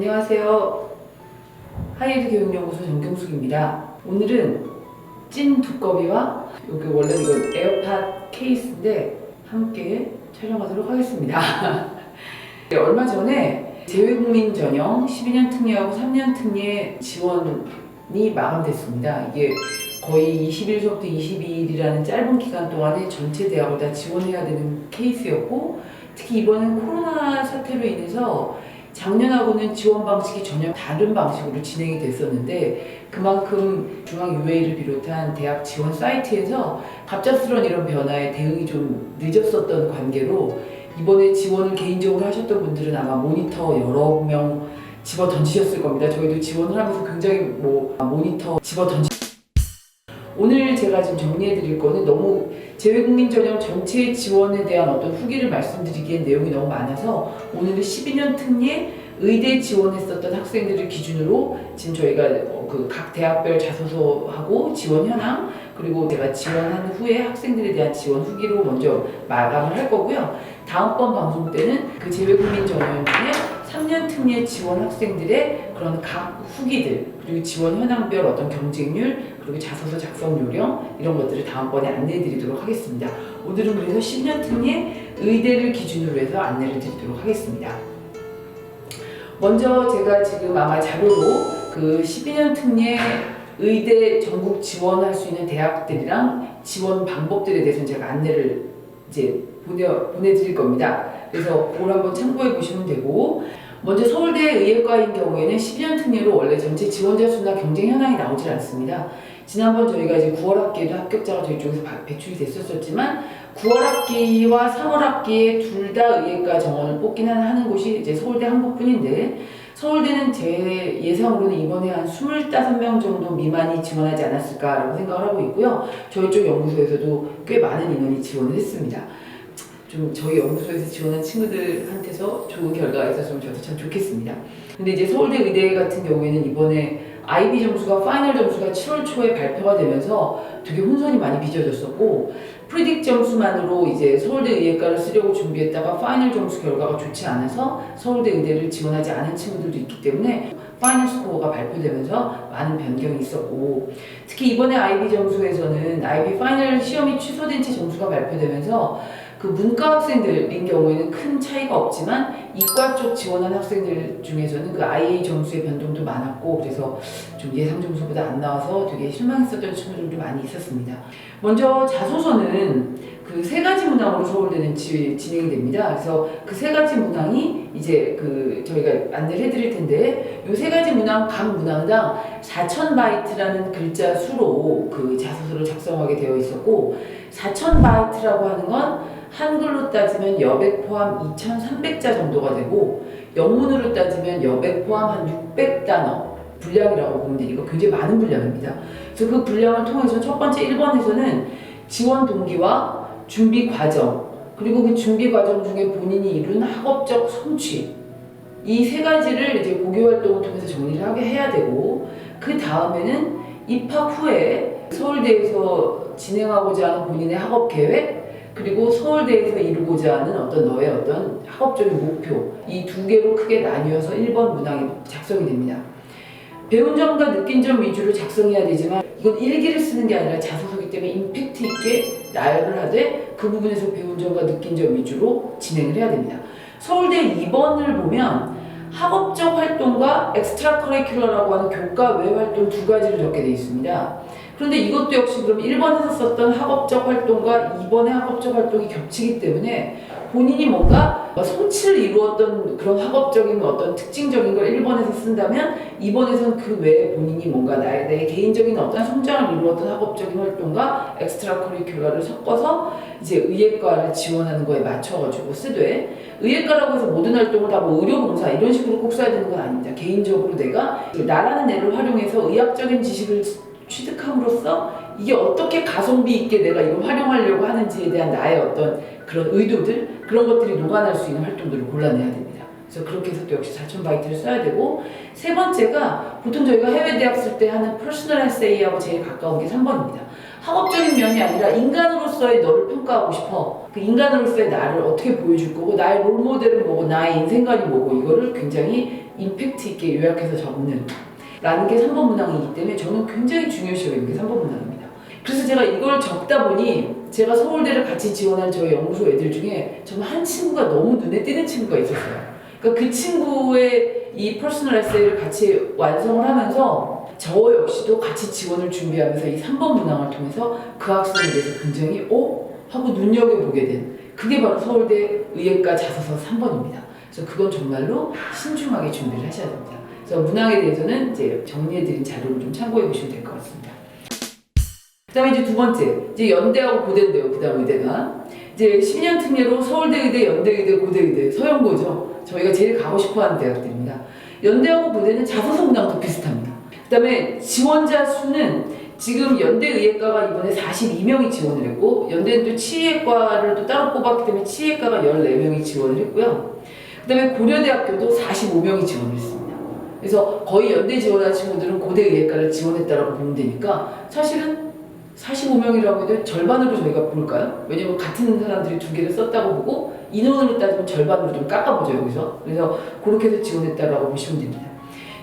안녕하세요. 하이에드 교육연구소 정경숙입니다. 오늘은 찐 두꺼비와 여기 원래 이거 에어팟 케이스인데 함께 촬영하도록 하겠습니다. 얼마 전에 재외국민 전형 12년 특례하고 3년 특례 지원이 마감됐습니다. 이게 거의 21일부터 22일이라는 짧은 기간 동안에 전체 대학을 다 지원해야 되는 케이스였고, 특히 이번엔 코로나 사태로 인해서 작년하고는 지원 방식이 전혀 다른 방식으로 진행이 됐었는데, 그만큼 중앙UA를 비롯한 대학 지원 사이트에서 갑작스러운 이런 변화에 대응이 좀 늦었었던 관계로 이번에 지원을 개인적으로 하셨던 분들은 아마 모니터 여러 명 집어 던지셨을 겁니다. 저희도 지원을 하면서 굉장히 모니터 집어 오늘 제가 지금 정리해 드릴 거는 너무 재외국민 전형 전체 지원에 대한 어떤 후기를 말씀드리기엔 내용이 너무 많아서 오늘은 12년 특례 의대 지원했었던 학생들을 기준으로 지금 저희가 각 대학별 자소서하고 지원 현황, 그리고 제가 지원한 후에 학생들에 대한 지원 후기로 먼저 마감을 할 거고요. 다음번 방송 때는 그 재외국민 전형 중에 3년 특례 지원 학생들의 그런 각 후기들, 그리고 지원 현황별 어떤 경쟁률, 그리고 자소서 작성 요령, 이런 것들을 다음번에 안내해 드리도록 하겠습니다. 오늘은 그래서 10년 특례 의대를 기준으로 해서 안내를 드리도록 하겠습니다. 먼저 제가 지금 아마 자료로 그 12년 특례 의대 전국 지원할 수 있는 대학들이랑 지원 방법들에 대해서는 제가 안내를 이제 보내드릴 겁니다. 그래서 그걸 한번 참고해 보시면 되고, 먼저 서울대 의예과인 경우에는 12년 특례로 원래 전체 지원자 수나 경쟁 현황이 나오질 않습니다. 지난번 저희가 이제 9월 학기에도 합격자가 저희 쪽에서 배출이 됐었지만 9월 학기와 3월 학기에 둘 다 의예과 정원을 뽑긴 하는 곳이 이제 서울대 한 곳뿐인데, 서울대는 제 예상으로는 이번에 한 25명 정도 미만이 지원하지 않았을까라고 생각을 하고 있고요. 저희 쪽 연구소에서도 꽤 많은 인원이 지원을 했습니다. 좀 저희 연구소에서 지원한 친구들한테서 좋은 결과가 있었으면 저도 참 좋겠습니다. 근데 이제 서울대 의대 같은 경우에는 이번에 IB 점수가 파이널 점수가 7월 초에 발표가 되면서 되게 혼선이 많이 빚어졌었고, 프리딕 점수만으로 이제 서울대 의예과를 쓰려고 준비했다가 파이널 점수 결과가 좋지 않아서 서울대 의대를 지원하지 않은 친구들도 있기 때문에 파이널 스코어가 발표되면서 많은 변경이 있었고, 특히 이번에 IB 점수에서는 IB 파이널 시험이 취소된 채 점수가 발표되면서 그 문과 학생들인 경우에는 큰 차이가 없지만 이과 쪽 지원한 학생들 중에서는 그 IA 점수의 변동도 많았고, 그래서 좀 예상 점수보다 안 나와서 되게 실망했었던 친구들도 많이 있었습니다. 먼저 자소서는 그 세 가지 문항으로 서울대는 진행이 됩니다. 그래서 그 세 가지 문항이 이제 저희가 안내를 해드릴 텐데, 이 세 가지 문항 각 문항당 4,000바이트라는 글자 수로 그 자소서를 작성하게 되어 있었고, 4,000바이트라고 하는 건 한글로 따지면 여백 포함 2,300자 정도가 되고, 영문으로 따지면 여백 포함 한 600단어 분량이라고 보면 되니까 굉장히 많은 분량입니다. 그래서 그 분량을 통해서 첫 번째 1번에서는 지원 동기와 준비 과정, 그리고 그 준비 과정 중에 본인이 이룬 학업적 성취, 이 세 가지를 이제 고교 활동을 통해서 정리를 하게 해야 되고, 그 다음에는 입학 후에 서울대에서 진행하고자 하는 본인의 학업 계획, 그리고 서울대에서 이루고자 하는 너의 학업적인 목표, 이 두 개로 크게 나뉘어서 1번 문항이 작성이 됩니다. 배운 점과 느낀 점 위주로 작성해야 되지만 이건 일기를 쓰는 게 아니라 자소서이기 때문에 임팩트 있게 나열을 하되 그 부분에서 배운 점과 느낀 점 위주로 진행을 해야 됩니다. 서울대 2번을 보면 학업적 활동과 엑스트라 커리큘러라고 하는 교과 외 활동 두 가지를 적게 되어 있습니다. 그런데 이것도 역시 그럼 1번에서 썼던 학업적 활동과 2번의 학업적 활동이 겹치기 때문에 본인이 뭔가 성취를 이루었던 그런 학업적인 특징적인 걸 1번에서 쓴다면 2번에서는 그 외에 본인이 뭔가 내 개인적인 성장을 이루었던 학업적인 활동과 엑스트라 커리큘러를 섞어서 이제 의예과를 지원하는 거에 맞춰가지고 쓰되, 의예과라고 해서 모든 활동을 다 의료봉사 이런 식으로 꼭 써야 되는 건 아닙니다. 개인적으로 내가 나라는 애를 활용해서 의학적인 지식을 취득함으로써 이게 어떻게 가성비 있게 내가 이걸 활용하려고 하는지에 대한 나의 그런 의도들, 그런 것들이 녹아날 수 있는 활동들을 골라내야 됩니다. 그래서 그렇게 해서 또 역시 4,000바이트를 써야 되고, 세 번째가 보통 저희가 해외 대학 쓸 때 하는 퍼스널 에세이하고 제일 가까운 게 3번입니다. 학업적인 면이 아니라 인간으로서의 너를 평가하고 싶어. 그 인간으로서의 나를 어떻게 보여줄 거고, 나의 롤모델은 뭐고, 나의 인생관이 뭐고, 이거를 굉장히 임팩트 있게 요약해서 적는 라는 게 3번 문항이기 때문에 저는 굉장히 중요시 여기는 게 3번 문항입니다. 그래서 제가 이걸 적다 보니 제가 서울대를 같이 지원한 저희 연구소 애들 중에 정말 한 친구가 너무 눈에 띄는 친구가 있었어요. 그러니까 그 친구의 이 퍼스널 에세이를 같이 완성을 하면서 저 역시도 같이 지원을 준비하면서 이 3번 문항을 통해서 그 학생에 대해서 굉장히 하고 눈여겨보게 된 그게 바로 서울대 의예과 자소서 3번입니다. 그래서 그건 정말로 신중하게 준비를 하셔야 됩니다. 그래서 문항에 대해서는 이제 정리해드린 자료를 좀 참고해 보시면 될 것 같습니다. 그 다음에 이제 두 번째, 이제 연대하고 고대인데요. 그 다음 의대가. 이제 12년 특례로 서울대 의대, 연대 의대, 고대 의대, 서영고죠. 저희가 제일 가고 싶어 하는 대학들입니다. 연대하고 고대는 자소서 문항도 비슷합니다. 그 다음에 지원자 수는 지금 연대의예과가 이번에 42명이 지원을 했고, 연대는 또 치의과를 또 따로 뽑았기 때문에 치의과가 14명이 지원을 했고요. 그 다음에 고려대학교도 45명이 지원을 했습니다. 그래서 거의 연대 지원한 친구들은 고대의예과를 지원했다라고 보면 되니까 사실은 45명이라고 해도 절반으로 저희가 볼까요? 왜냐면 같은 사람들이 두 개를 썼다고 보고 인원으로 따지면 절반으로 좀 깎아보죠 여기서. 그래서 그렇게 해서 지원했다라고 보시면 됩니다.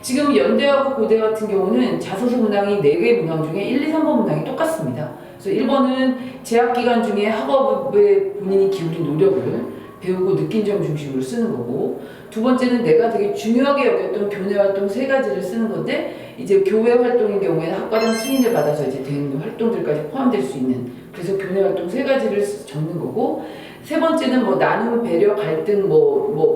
지금 연대하고 고대 같은 경우는 자소서 문항이 4개 문항 중에 1, 2, 3번 문항이 똑같습니다. 그래서 1번은 재학기간 중에 학업에 본인이 기울인 노력을 배우고 느낀 점 중심으로 쓰는 거고, 두 번째는 내가 되게 중요하게 여겼던 교내 활동 3가지를 쓰는 건데, 이제 교회 활동인 경우에는 학과장 승인을 받아서 이제 된 활동들까지 포함될 수 있는, 그래서 교내 활동 3가지를 적는 거고, 세 번째는 뭐 나눔, 배려, 갈등,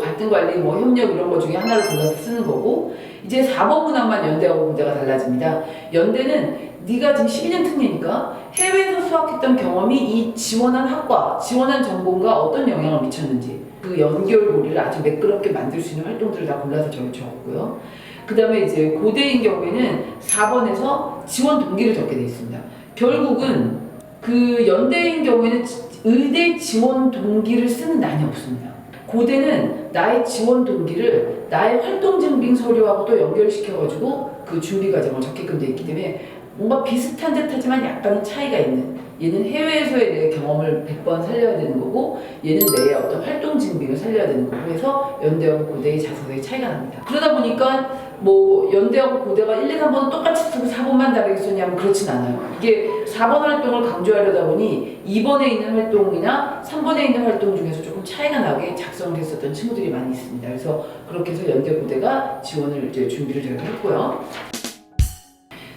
갈등 관리, 협력 이런 거 중에 하나를 골라서 쓰는 거고, 이제 4번 문항만 연대하고 고대가 달라집니다. 연대는 네가 지금 12년 특례니까 해외에서 수학했던 경험이 이 지원한 학과, 지원한 전공과 어떤 영향을 미쳤는지 그 연결고리를 아주 매끄럽게 만들 수 있는 활동들을 다 골라서 저희 적었고요. 그 다음에 이제 고대인 경우에는 4번에서 지원 동기를 적게 되어 있습니다. 결국은 그 연대인 경우에는 의대 지원 동기를 쓰는 난이 없습니다. 고대는 나의 지원 동기를 나의 활동 증빙 서류하고 또 연결시켜가지고 그 준비 과정을 적게끔 되어 있기 때문에 뭔가 비슷한 듯 하지만 약간은 차이가 있는, 얘는 해외에서의 내 경험을 100번 살려야 되는 거고 얘는 내 어떤 활동 증빙을 살려야 되는 거고 해서 연대하고 고대의 자소서의 차이가 납니다. 그러다 보니까 연대하고 고대가 1, 2, 3번은 똑같이 쓰고 4번만 다르게 썼냐면 그렇진 않아요. 이게 4번 활동을 강조하려다 보니 2번에 있는 활동이나 3번에 있는 활동 중에서 조금 차이가 나게 작성을 했었던 친구들이 많이 있습니다. 그래서 그렇게 해서 연대 고대가 지원을 이제 준비를 저희가 했고요.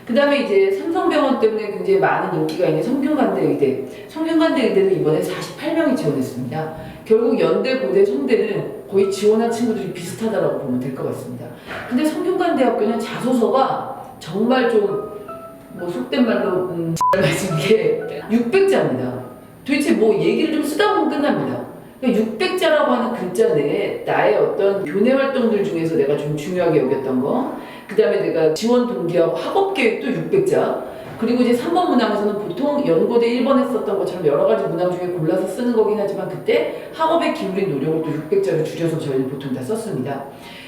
그 다음에 이제 삼성병원 때문에 굉장히 많은 인기가 있는 성균관대 의대. 성균관대 의대는 이번에 48명이 지원했습니다. 결국 연대, 고대, 성대는 거의 지원한 친구들이 비슷하다라고 보면 될 것 같습니다. 근데 성균관대학교는 자소서가 정말 좀 속된 말로 말씀 게 600자입니다. 도대체 얘기를 좀 쓰다 보면 끝납니다. 600자라고 하는 글자 내에 나의 어떤 교내 활동들 중에서 내가 좀 중요하게 여겼던 거, 그 다음에 내가 지원 동기하고 학업 계획도 600자, 그리고 이제 3번 문항에서는 보통 연고대 1번 했었던 것처럼 여러 가지 문항 중에 골라서 쓰는 거긴 하지만 그때 학업에 기울인 노력을 또 600자로 줄여서 저희는 보통 다 썼습니다.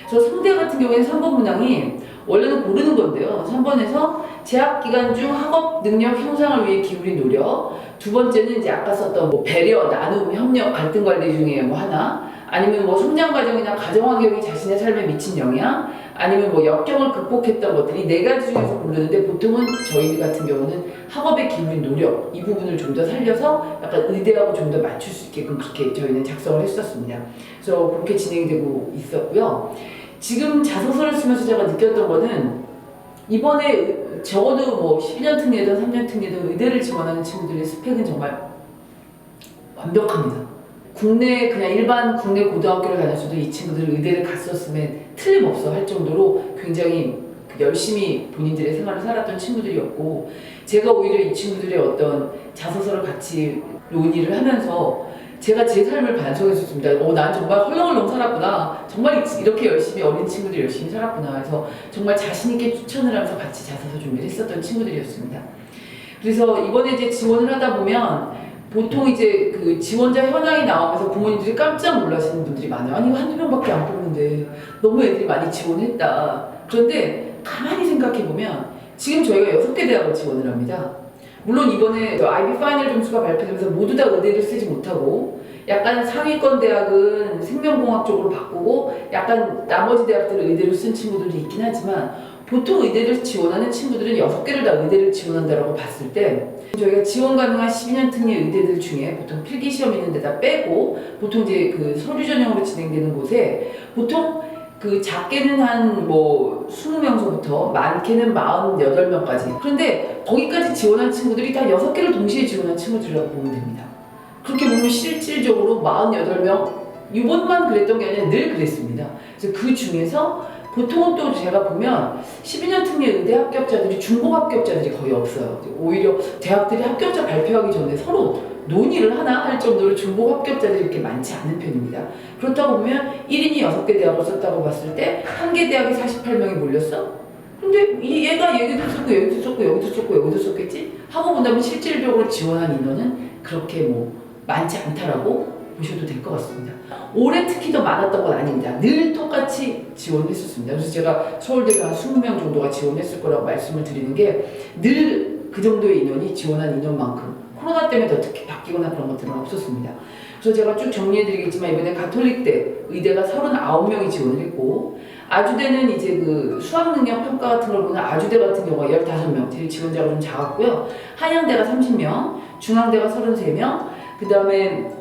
그래서 성대 같은 경우에는 3번 문항이 원래는 고르는 건데요. 3번에서 재학 기간 중 학업 능력 향상을 위해 기울인 노력, 두 번째는 이제 아까 썼던 배려, 나눔, 협력, 갈등 관리 중에 하나, 아니면 성장 과정이나 가정 환경이 자신의 삶에 미친 영향, 아니면 역경을 극복했던 것들이 4가지 중에서 고르는데 보통은 저희 같은 경우는 학업에 기울인 노력 이 부분을 좀 더 살려서 약간 의대하고 좀 더 맞출 수 있게끔 그렇게 저희는 작성을 했었습니다. 그래서 그렇게 진행이 되고 있었고요. 지금 자소서를 쓰면서 제가 느꼈던 거는 이번에 적어도 12년 특례든 3년 특례든 의대를 지원하는 친구들의 스펙은 정말 완벽합니다. 국내 그냥 일반 국내 고등학교를 다녔어도 이 친구들은 의대를 갔었으면 틀림없어 할 정도로 굉장히 열심히 본인들의 생활을 살았던 친구들이었고, 제가 오히려 이 친구들의 어떤 자소서를 같이 논의를 하면서 제가 제 삶을 반성했었습니다. 난 정말 헐렁헐렁 살았구나. 정말 이렇게 열심히 어린 친구들이 열심히 살았구나. 그래서 정말 자신있게 추천을 하면서 같이 자소서 준비를 했었던 친구들이었습니다. 그래서 이번에 이제 지원을 하다 보면 보통 이제 그 지원자 현황이 나오면서 부모님들이 깜짝 놀라시는 분들이 많아요. 아니, 이거 1~2명밖에 안 뽑는데 너무 애들이 많이 지원했다. 그런데 가만히 생각해보면 지금 저희가 6개 대학을 지원을 합니다. 물론 이번에 IB 파이널 점수가 발표되면서 모두 다 의대를 쓰지 못하고 약간 상위권 대학은 생명공학 쪽으로 바꾸고 약간 나머지 대학들은 의대로 쓴 친구들이 있긴 하지만 보통 의대를 지원하는 친구들은 6개를 다 의대를 지원한다고 봤을 때 저희가 지원 가능한 12년 특례 의대들 중에 보통 필기 시험 있는 데다 빼고 보통 이제 그 서류 전형으로 진행되는 곳에 보통 그 작게는 한 뭐 20명서부터 많게는 48명까지 그런데 거기까지 지원한 친구들이 다 6개를 동시에 지원한 친구들이라고 보면 됩니다. 그렇게 보면 실질적으로 48명 이번만 그랬던 게 아니라 늘 그랬습니다. 그래서 그 중에서 보통은 또 제가 보면 12년 특례 의대 합격자들이 중복 합격자들이 거의 없어요. 오히려 대학들이 합격자 발표하기 전에 서로 논의를 하나 할 정도로 중복 합격자들이 이렇게 많지 않은 편입니다. 그렇다고 보면 1인이 6개 대학을 썼다고 봤을 때 한 개 대학에 48명이 몰렸어? 근데 얘가 여기도 썼고 여기도 썼고 여기도 썼고 여기도 썼겠지? 하고 본다면 실질적으로 지원한 인원은 그렇게 뭐 많지 않다라고 보셔도 될 것 같습니다. 올해 특히 더 많았던 건 아닙니다. 늘 똑같이 지원했었습니다. 그래서 제가 서울대가 한 20명 정도가 지원했을 거라고 말씀을 드리는 게 늘 그 정도의 인원이 지원한 인원만큼 코로나 때문에 더 특히 바뀌거나 그런 것들은 없었습니다. 그래서 제가 쭉 정리해드리겠지만 이번에 가톨릭대 의대가 39명이 지원을 했고 아주대는 이제 그 수학능력 평가 같은 걸 보면 아주대 같은 경우가 15명, 제일 지원자가 좀 작았고요. 한양대가 30명, 중앙대가 33명, 그 다음에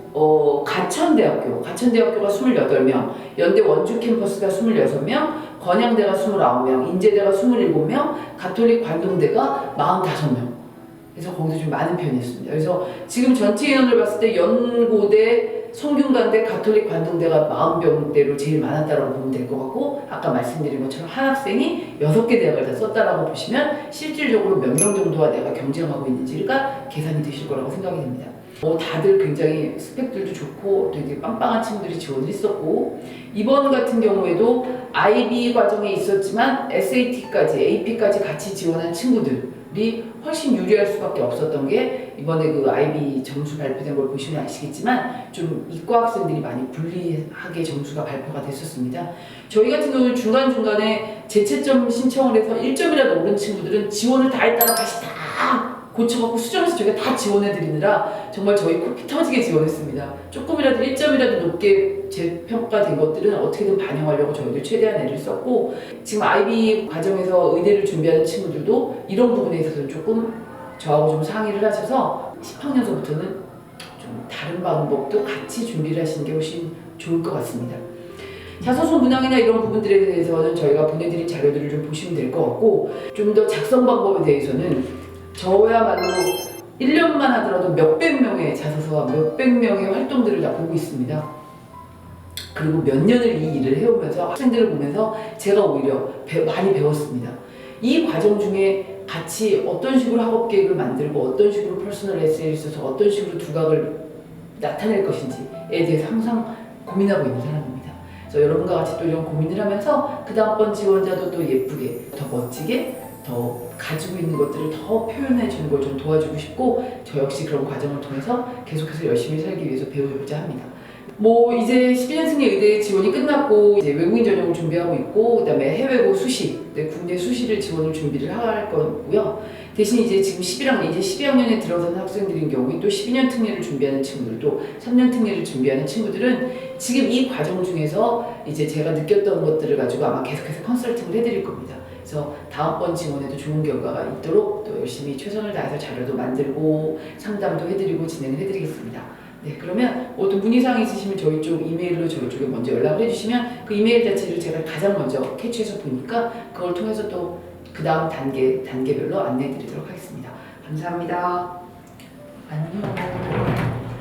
가천대학교가 28명, 연대 원주 캠퍼스가 26명, 건양대가 29명, 인제대가 27명, 가톨릭 관동대가 45명. 그래서 거기서 좀 많은 편이었습니다. 그래서 지금 전체 인원을 봤을 때 연고대, 성균관대, 가톨릭 관동대가 40명대로 제일 많았다고 보면 될 것 같고 아까 말씀드린 것처럼 한 학생이 6개 대학을 다 썼다라고 보시면 실질적으로 몇 명 정도와 내가 경쟁하고 있는지가 계산이 되실 거라고 생각이 됩니다. 다들 굉장히 스펙들도 좋고 되게 빵빵한 친구들이 지원을 했었고 이번 같은 경우에도 IB 과정에 있었지만 SAT까지, AP까지 같이 지원한 친구들이 훨씬 유리할 수밖에 없었던 게 이번에 그 IB 점수 발표된 걸 보시면 아시겠지만 좀 이과 학생들이 많이 불리하게 점수가 발표가 됐었습니다. 저희 같은 경우는 중간중간에 재채점 신청을 해서 1점이라도 오른 친구들은 지원을 다 했다가 다시 다 고쳐갖고 수정해서 저희가 다 지원해드리느라 정말 저희 코피 터지게 지원했습니다. 조금이라도 1점이라도 높게 재평가된 것들은 어떻게든 반영하려고 저희도 최대한 애를 썼고 지금 IB 과정에서 의대를 준비하는 친구들도 이런 부분에 있어서는 조금 저하고 좀 상의를 하셔서 10학년서부터는 좀 다른 방법도 같이 준비를 하시는 게 훨씬 좋을 것 같습니다. 자소서 문항이나 이런 부분들에 대해서는 저희가 보내드린 자료들을 좀 보시면 될 것 같고 좀 더 작성 방법에 대해서는 저야말로 1년만 하더라도 몇백 명의 자소서와 몇백 명의 활동들을 다 보고 있습니다. 그리고 몇 년을 이 일을 해오면서 학생들을 보면서 제가 오히려 많이 배웠습니다. 이 과정 중에 같이 어떤 식으로 학업 계획을 만들고 어떤 식으로 퍼스널 에세이를 써서 어떤 식으로 두각을 나타낼 것인지에 대해서 항상 고민하고 있는 사람입니다. 그래서 여러분과 같이 또 이런 고민을 하면서 그 다음번 지원자도 또 예쁘게, 더 멋지게 더 가지고 있는 것들을 더 표현해 주는 걸 좀 도와주고 싶고 저 역시 그런 과정을 통해서 계속해서 열심히 살기 위해서 배우고자 합니다. 뭐 이제 12년 특례 의대 지원이 끝났고 이제 외국인 전형을 준비하고 있고 그다음에 해외고 수시, 국내 수시를 지원을 준비를 할 거고요. 대신 이제 지금 12학년에 들어서는 학생들인 경우에 또 12년 특례를 준비하는 친구들 또 3년 특례를 준비하는 친구들은 지금 이 과정 중에서 이제 제가 느꼈던 것들을 가지고 아마 계속해서 컨설팅을 해드릴 겁니다. 그래서 다음번 지원에도 좋은 결과가 있도록 또 열심히 최선을 다해서 자료도 만들고 상담도 해드리고 진행을 해드리겠습니다. 네, 그러면 어떤 문의사항이 있으시면 저희 쪽 이메일로 저희 쪽에 먼저 연락을 해주시면 그 이메일 자체를 제가 가장 먼저 캐치해서 보니까 그걸 통해서 또 그 다음 단계별로 안내해 드리도록 하겠습니다. 감사합니다. 안녕.